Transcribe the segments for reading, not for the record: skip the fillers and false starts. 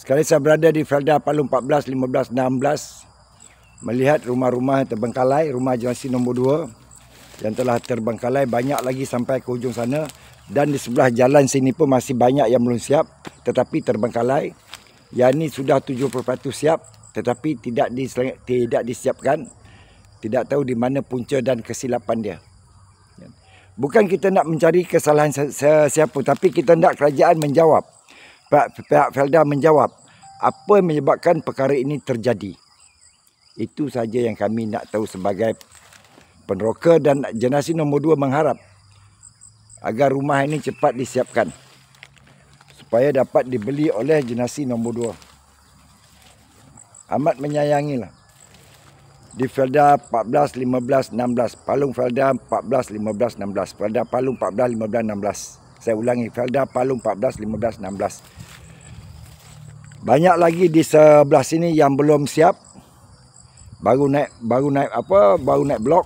Sekarang saya berada di Felda Palu 14, 15, 16. Melihat rumah-rumah terbengkalai, rumah jenasi nombor 2 yang telah terbengkalai banyak lagi sampai ke hujung sana. Dan di sebelah jalan sini pun masih banyak yang belum siap tetapi terbengkalai. Yang ini sudah 70% siap tetapi tidak disiapkan. Tidak tahu di mana punca dan kesilapan dia. Bukan kita nak mencari kesalahan siapa, tapi kita nak kerajaan menjawab. Pihak Felda menjawab apa yang menyebabkan perkara ini terjadi. Itu saja yang kami nak tahu sebagai peneroka, dan jenasi nombor 2 mengharap agar rumah ini cepat disiapkan supaya dapat dibeli oleh jenasi nombor 2. Amat menyayangilah. Di Felda 14, 15, 16. Palung Felda 14, 15, 16. Felda Palu 14, 15, 16. Saya ulangi, Felda Palu 14, 15, 16. Banyak lagi di sebelah sini yang belum siap. Baru naik blok.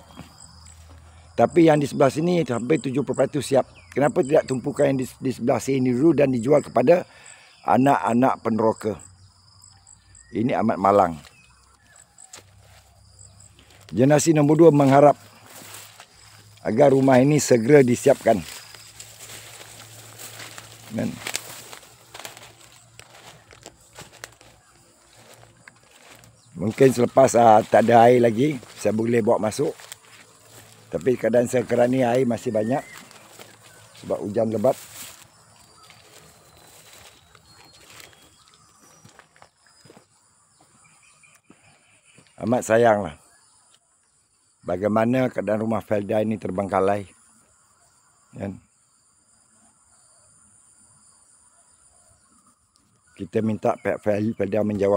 Tapi yang di sebelah sini hampir 70% siap. Kenapa tidak tumpukan yang di sebelah sini dulu dan dijual kepada anak-anak peneroka? Ini amat malang. Jenasi nombor 2 mengharap agar rumah ini segera disiapkan. Dan mungkin selepas tak ada air lagi, saya boleh bawa masuk. Tapi keadaan sekarang ni air masih banyak sebab hujan lebat. Amat sayanglah bagaimana keadaan rumah Felda ini terbengkalai. Kita minta pihak Felda menjawab.